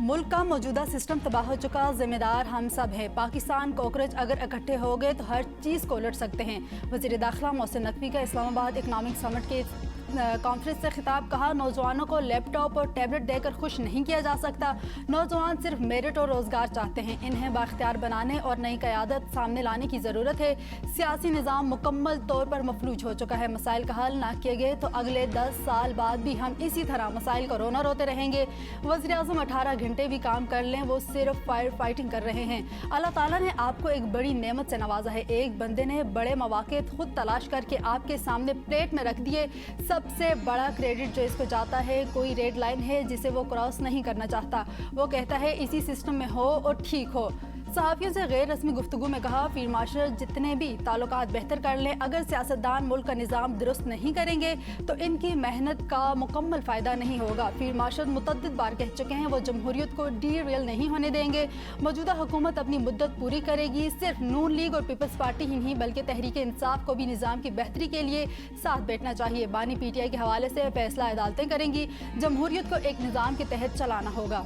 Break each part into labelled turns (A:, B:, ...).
A: मुल्क का मौजूदा सिस्टम तबाह हो चुका, जिम्मेदार हम सब हैं। पाकिस्तान कॉकरोच अगर इकट्ठे हो गए तो हर चीज़ को उलट सकते हैं। वज़ीर दाखिला मोहसिन नकवी का इस्लामाबाद इकनॉमिक समिट के कॉन्फ्रेंस से खिताब। कहा, नौजवानों को लैपटॉप और टैबलेट देकर खुश नहीं किया जा सकता। नौजवान सिर्फ मेरिट और रोज़गार चाहते हैं। इन्हें बाख्तियार बनाने और नई क़यादत सामने लाने की ज़रूरत है। सियासी निज़ाम मुकम्मल तौर पर मफलूज हो चुका है। मसाइल का हल ना किए गए तो अगले 10 साल बाद भी हम इसी तरह मसाइल का रोना रोते रहेंगे। वज़ीर आज़म 18 घंटे भी काम कर लें, वो सिर्फ फायर फाइटिंग कर रहे हैं। अल्लाह ताला ने आपको एक बड़ी नेमत से नवाजा है। एक बंदे ने बड़े मौके खुद तलाश करके आपके सामने प्लेट में रख दिए। सबसे बड़ा क्रेडिट जो इसको जाता है, कोई रेड लाइन है जिसे वो क्रॉस नहीं करना चाहता। वो कहता है इसी सिस्टम में हो और ठीक हो। सहाफ़ियों से गैर रस्मी गुफ्तगू में कहा, फील्ड मार्शल जितने भी ताल्लुकात बेहतर कर लें, अगर सियासतदान मुल्क का निज़ाम दुरुस्त नहीं करेंगे तो इनकी मेहनत का मुकम्मल फ़ायदा नहीं होगा। फील्ड मार्शल मुतअद्दिद बार कह चुके हैं वो जमहूरियत को डीरेल नहीं होने देंगे। मौजूदा हुकूमत अपनी मुद्दत पूरी करेगी। सिर्फ नून लीग और पीपल्स पार्टी ही नहीं बल्कि तहरीक इंसाफ को भी निज़ाम की बेहतरी के लिए साथ बैठना चाहिए। बानी PTI के हवाले से फैसला अदालतें करेंगी। जमहूरियत को एक निज़ाम के तहत चलाना होगा।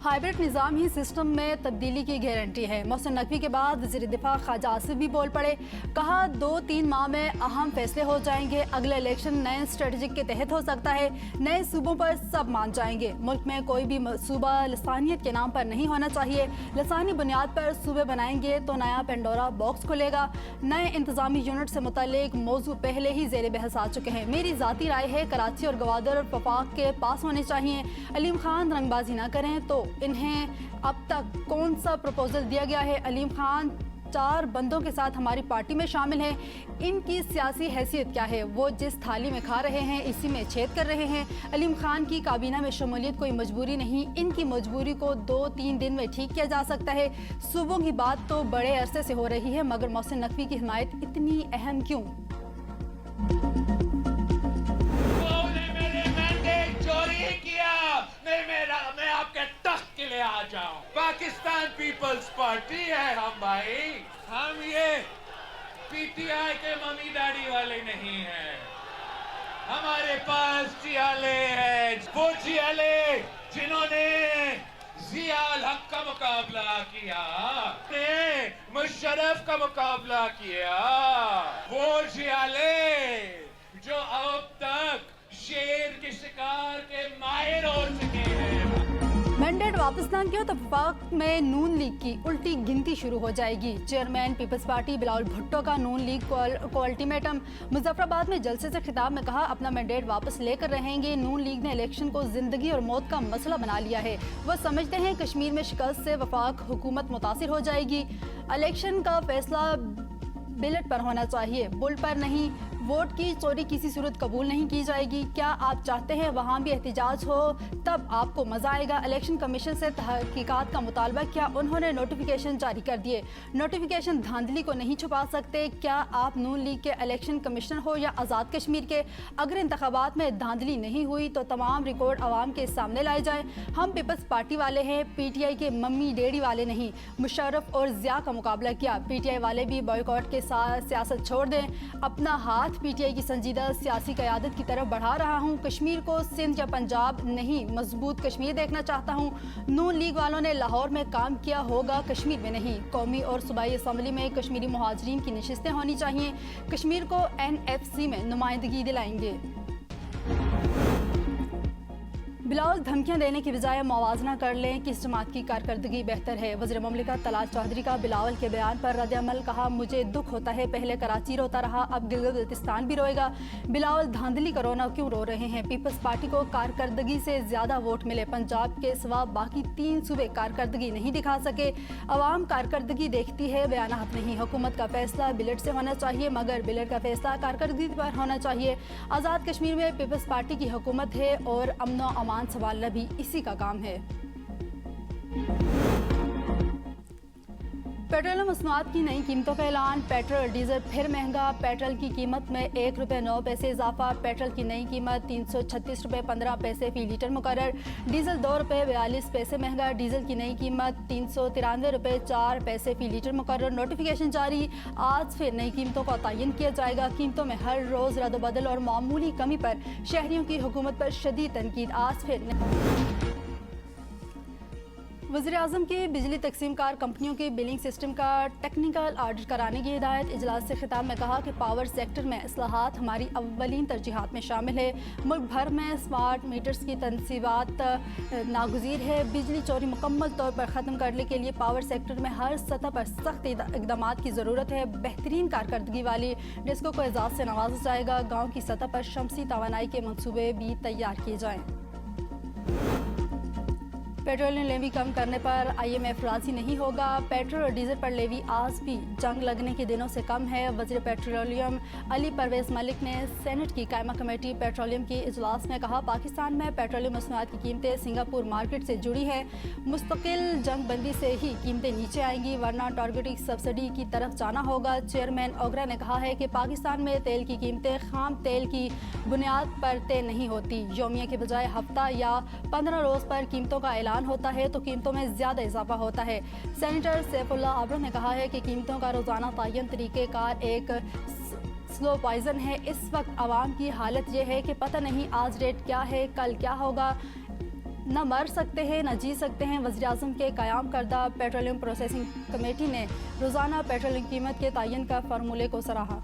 A: हाइब्रिड निज़ाम ही सिस्टम में तब्दीली की गारंटी है। मोहसिन नकवी के बाद वज़ीर दिफा ख्वाजा आसिफ भी बोल पड़े। कहा, 2-3 माह में अहम फैसले हो जाएंगे। अगला इलेक्शन नए स्ट्रेटजिक के तहत हो सकता है। नए सूबों पर सब मान जाएंगे। मुल्क में कोई भी सूबा लसानियत के नाम पर नहीं होना चाहिए। लसानी बुनियाद पर सूबे बनाएंगे तो नया पेंडोरा बॉक्स खुलेगा। नए इंतजामी यूनिट से मुतल्लिक मौजू पहले ही ज़ेर बहस आ चुके हैं। मेरी ज़ाती राय है कराची और गवादर और वफाक के पास होने चाहिए। अलीम खान रंगबाजी ना करें तो इन्हें अब तक कौन सा प्रपोजल दिया गया है? अलीम खान 4 बंदों के साथ हमारी पार्टी में शामिल हैं। इनकी सियासी हैसियत क्या है? वो जिस थाली में खा रहे हैं इसी में छेद कर रहे हैं। अलीम खान की काबीना में शमूलियत कोई मजबूरी नहीं। इनकी मजबूरी को 2-3 दिन में ठीक किया जा सकता है। सूबों की बात तो बड़े अरसे से हो रही है, मगर मोहसिन नकवी की हिमायत इतनी अहम क्यों?
B: मैं आपके तख्त के लिए आ जाऊं। पाकिस्तान पीपल्स पार्टी है हम भाई। हम ये PTI के मम्मी डैडी वाले नहीं हैं। हमारे पास जियाले हैं, वो जियाले जिन्होंने जियाल हक का मुकाबला किया, मुशर्रफ का मुकाबला किया। वो जियाले जो अब तक शेर के शिकार के माहिर हो चुके हैं।
A: मैंडेट वापस ना किया तो वफाक में नून लीग की उल्टी गिनती शुरू हो जाएगी। चेयरमैन पीपल्स पार्टी बिलावल भुट्टो का नून लीग को अल्टीमेटम। मुजफ्फराबाद में जलसे से खिताब में कहा, अपना मैंडेट वापस लेकर रहेंगे। नून लीग ने इलेक्शन को जिंदगी और मौत का मसला बना लिया है। वो समझते हैं कश्मीर में शिकस्त से वफाक हुकूमत मुतासिर हो जाएगी। इलेक्शन का फैसला बैलेट पर होना चाहिए, बुल पर नहीं। वोट की चोरी किसी सूरत कबूल नहीं की जाएगी। क्या आप चाहते हैं वहाँ भी एहतिजाज हो? तब आपको मज़ा आएगा। इलेक्शन कमीशन से तहकीकात का मुतालबा किया, उन्होंने नोटिफिकेशन जारी कर दिए। नोटिफिकेशन धांधली को नहीं छुपा सकते। क्या आप नून लीग के इलेक्शन कमिश्नर हो या आज़ाद कश्मीर के? अगर इंतखाबात में धांधली नहीं हुई तो तमाम रिकॉर्ड आवाम के सामने लाए जाएँ। हम पीपल्स पार्टी वाले हैं, PTI के मम्मी डैडी वाले नहीं। मुशर्रफ और ज़िया का मुकाबला किया। PTI वाले भी बॉयकॉट के साथ सियासत छोड़ दें। अपना हाथ PTI की संजीदा सियासी क़यादत की तरफ बढ़ा रहा हूँ। कश्मीर को सिंध या पंजाब नहीं, मजबूत कश्मीर देखना चाहता हूँ। नून लीग वालों ने लाहौर में काम किया होगा, कश्मीर में नहीं। कौमी और सूबाई असम्बली में कश्मीरी मुहाजिरीन की नशिस्तें होनी चाहिए। कश्मीर को NFC में नुमाइंदगी दिलाएंगे। बिलावल धमकियां देने की बजाय मुआवजा कर लें, किस जमात की कारकर्दगी बेहतर है? वज़ीर मुमलिकत तलाल चौधरी का बिलावल के बयान पर रद्द-ए-अमल। कहा, मुझे दुख होता है, पहले कराची रोता रहा, अब गिलगित-बल्तिस्तान भी रोएगा। बिलावल धांधली का रोना क्यों रो रहे हैं? पीपल्स पार्टी को कारकर्दगी से ज़्यादा वोट मिले। पंजाब के सिवा बाकी 3 सूबे कारकर्दगी नहीं दिखा सके। अवाम कारकर्दगी देखती है, बयानात नहीं। हुकूमत का फैसला बिलेट से होना चाहिए, मगर बिलेट का फैसला कारकर्दगी पर होना चाहिए। आज़ाद कश्मीर में पीपल्स पार्टी की हुकूमत है और अमन अमान संभालना भी इसी का काम है। पेट्रोलियम मसनूआत की नई कीमतों का ऐलान। पेट्रोल डीजल फिर महंगा। पेट्रोल की कीमत में ₹1.09 इजाफा। पेट्रोल की नई कीमत ₹336.15 फी लीटर मुकर्रर। डीजल ₹2.42 महंगा। डीजल की नई कीमत ₹393.04 फी लीटर मुकर्रर। नोटिफिकेशन जारी। आज फिर नई कीमतों का तयन किया जाएगा। कीमतों में हर रोज़ रद्द-बदल और मामूली कमी पर शहरियों की हुकूमत पर शदीद तनकीद। आज फिर वज़ीर-ए-आज़म की बिजली तकसीम कार कंपनियों के बिलिंग सिस्टम का टेक्निकल ऑडिट कराने की हिदायत। इजलास से खिताब में कहा कि पावर सेक्टर में इस्लाहात हमारी अव्वलीन तरजीहात में शामिल है। मुल्क भर में स्मार्ट मीटर्स की तनसीबात नागुज़ीर है। बिजली चोरी मुकम्मल तौर पर ख़त्म करने के लिए पावर सेक्टर में हर सतह पर सख्त इक़दाम की ज़रूरत है। बेहतरीन कारकर्दगी वाली डिस्को को एजाज़ से नवाजा जाएगा। गाँव की सतह पर शमसी तवानाई के मनसूबे भी तैयार किए जाएँ। पेट्रोलियम लेवी कम करने पर IMF राजी नहीं होगा। पेट्रोल और डीजल पर लेवी आज भी जंग लगने के दिनों से कम है। वज़ीर पेट्रोलियम अली परवेज़ मलिक ने सेनेट की कायमा कमेटी पेट्रोलियम के इजलास में कहा, पाकिस्तान में पेट्रोलियम मसनूआत की कीमतें सिंगापुर मार्केट से जुड़ी हैं। मुस्तकिल जंग बंदी से ही कीमतें नीचे आएंगी, वरना टारगेटेड सब्सिडी की तरफ जाना होगा। चेयरमैन ओगरा ने कहा है कि पाकिस्तान में तेल की कीमतें खाम तेल की बुनियाद पर तय नहीं होती। यौमिया के बजाय हफ्ता या 15 रोज़ पर कीमतों का ऐलान होता है तो कीमतों में ज़्यादा इजाफा होता है। सेनेटर सैफुल्लाह आबरा ने कहा है कि कीमतों का रोज़ाना तयन तरीक़ेकार एक स्लो पॉइजन है। इस वक्त आवाम की हालत ये है कि पता नहीं आज रेट क्या है, कल क्या होगा। न मर सकते हैं न जी सकते हैं। वज़ीर-ए-आज़म के क़याम करदा पेट्रोलियम प्रोसेसिंग कमेटी ने रोज़ाना पेट्रोलियम कीमत के तयन का फार्मूले को सराहा।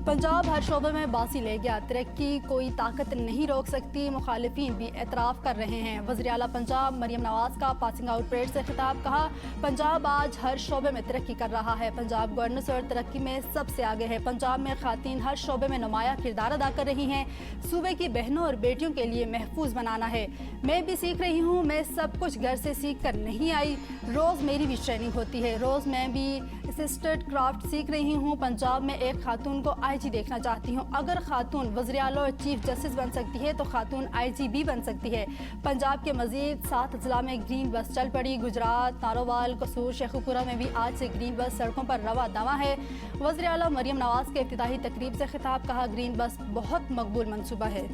A: पंजाब हर शोबे में बासी ले गया। तरक्की कोई ताकत नहीं रोक सकती, मुखालिफिन भी एतराफ़ कर रहे हैं। वज़ीर आला पंजाब मरियम नवाज़ का पासिंग आउट परेड से खिताब। कहा, पंजाब आज हर शोबे में तरक्की कर रहा है। पंजाब गवर्नेंस और तरक्की में सबसे आगे है। पंजाब में ख़ातीन हर शोबे में नुमाया किरदार अदा कर रही हैं। सूबे की बहनों और बेटियों के लिए महफूज बनाना है। मैं भी सीख रही हूँ। मैं सब कुछ घर से सीख कर नहीं आई। रोज़ मेरी भी ट्रेनिंग होती है। रोज़ मैं भी असिस्टेंट क्राफ्ट सीख रही हूँ। पंजाब में एक खातून को IG देखना चाहती हूँ। अगर खातून वज़ीर आला और चीफ जस्टिस बन सकती है तो खातून IG भी बन सकती है। पंजाब के मज़ीद 7 ज़िला में ग्रीन बस चल पड़ी। गुजरात, नारोवाल, कसूर, शेखुपुरा में भी आज से ग्रीन बस सड़कों पर रवा दवा है। वज़ीर आला मरियम नवाज़ के इफ्तिताही तकरीब से खिताब। कहा, ग्रीन बस बहुत मकबूल मनसूबा है।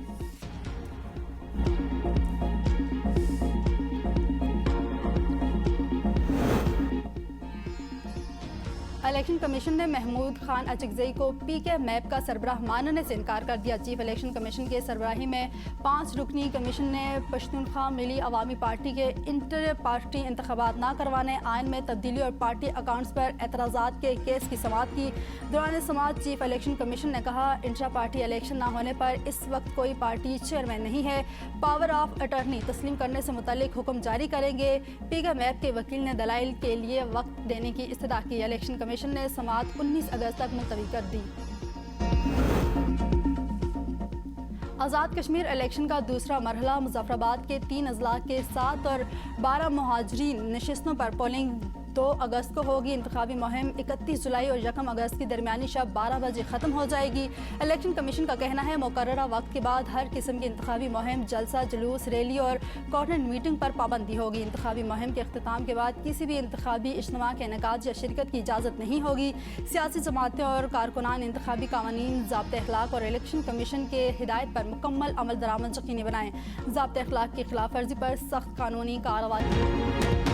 A: इलेक्शन कमीशन ने महमूद खान अचकज़ई को PK मैप का सरबराह मानने से इनकार कर दिया। चीफ इलेक्शन कमीशन के सरबराही में 5 रुकनी कमीशन ने पश्तूनख्वा मिली अवामी पार्टी के इंटर पार्टी इंतखाबात ना करवाने, आइन में तब्दीली और पार्टी अकाउंट्स पर एतराज़ात के केस की समाअत की। दौरान समाअत चीफ इलेक्शन कमीशन ने कहा, इंट्रा पार्टी इलेक्शन ना होने पर इस वक्त कोई पार्टी चेयरमैन नहीं है। पावर ऑफ अटर्नी तस्लीम करने से मुतल्लिक हुक्म जारी करेंगे। PK मैप के वकील ने दलाइल के लिए वक्त देने की इस्तदा की। इलेक्शन कमीशन ने समाअत 19 अगस्त तक मुलतवी कर दी। आज़ाद कश्मीर इलेक्शन का दूसरा मरहला। मुजफ्फराबाद के 3 अजला के 7 और 12 मुहाजिरीन नशिस्तों पर पोलिंग 2 अगस्त को होगी। इंतखाबी मुहिम 31 जुलाई और 1 अगस्त की दरमियानी शब 12 बजे ख़त्म हो जाएगी। इलेक्शन कमीशन का कहना है, मुकर्ररा वक्त के बाद हर किस्म की इंतखाबी मुहिम, जलसा, जुलूस, रैली और कॉर्पोरेट मीटिंग पर पाबंदी होगी। इंतखाबी मुहिम के अख्तिताम के बाद किसी भी इंतखाबी इज्तिमा के इनेकाद या शिरकत की इजाज़त नहीं होगी। सियासी जमातें और कारकुनान इंतखाबी कानून, ज़ाब्ते अखलाक और इलेक्शन कमीशन के हिदायत पर मुकम्मल अमल दरामद यकीनी बनाएं। ज़ाब्ते अखलाक की खिलाफ वर्जी पर सख्त कानूनी कार्रवाई